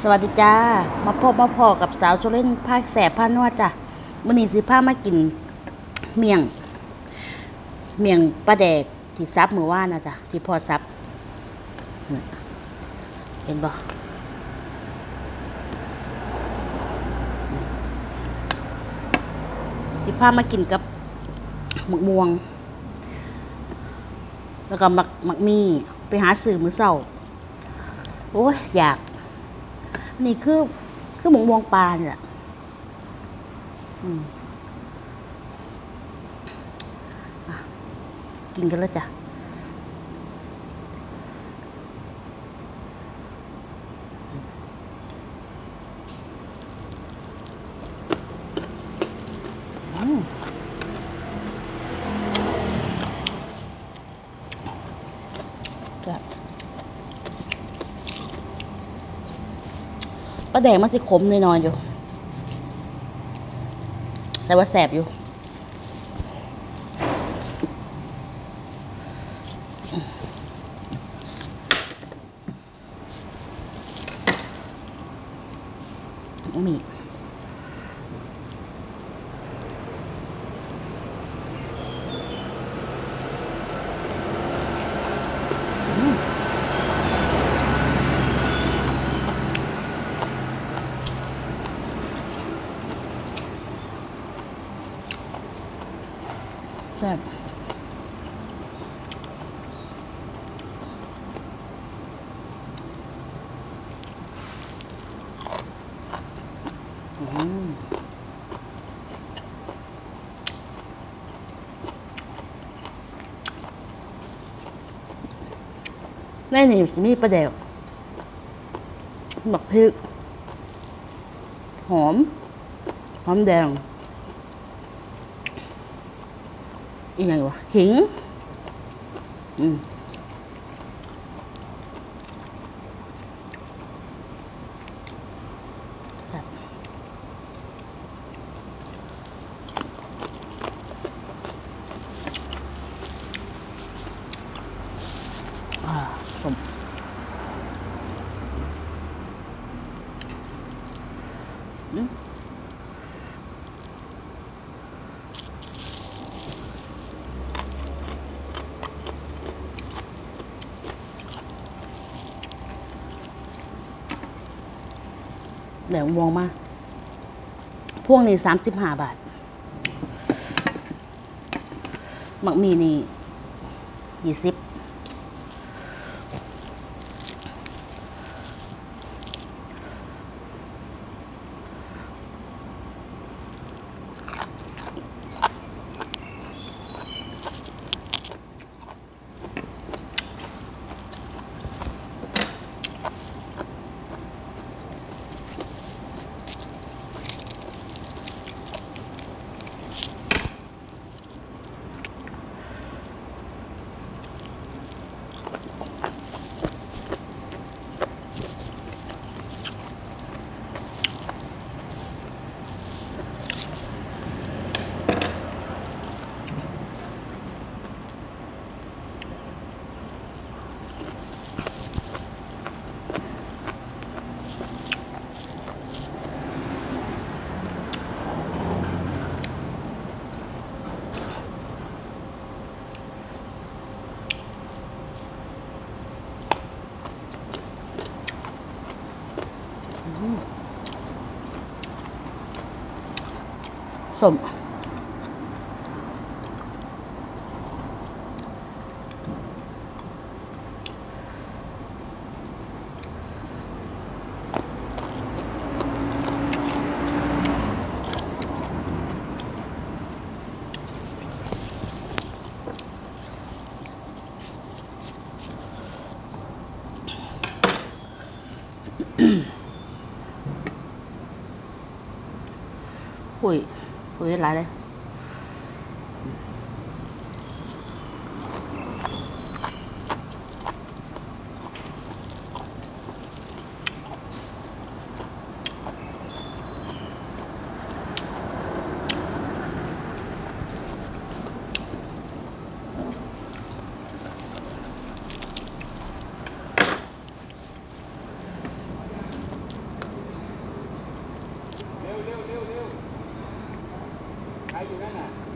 สวัสดีจ้ามาพบมาพอกับสาวโซเล่นภาคแสบผ้านวดจ้ะมื้อนี้สิพามากินเมี่ยงปลาแดกที่ซับมื้อวานนะจ้ะที่พ่อซับเนี่ยเห็นบ่สิพามากินกับหมึกม่วงแล้วก็หมักมี่ไปหาซื้อมื้อเช้าโอ้ยอยากนี่คือหมึกม่วงปลาเนี่ยกินกันแล้วจ้ะปลาแดงมันสิขมน้อยๆอยู่แต่ว่าแสบอยู่มีแซ่บในนี่สิมีปลาแดกหมักพริกหอมแดงอีกอย่างวะขิงครับสมแดงม่วงมากพวงนี้35 บาทหมักมีนี่20สมคุยหลายเลย ายอยู่นั่นน่ะ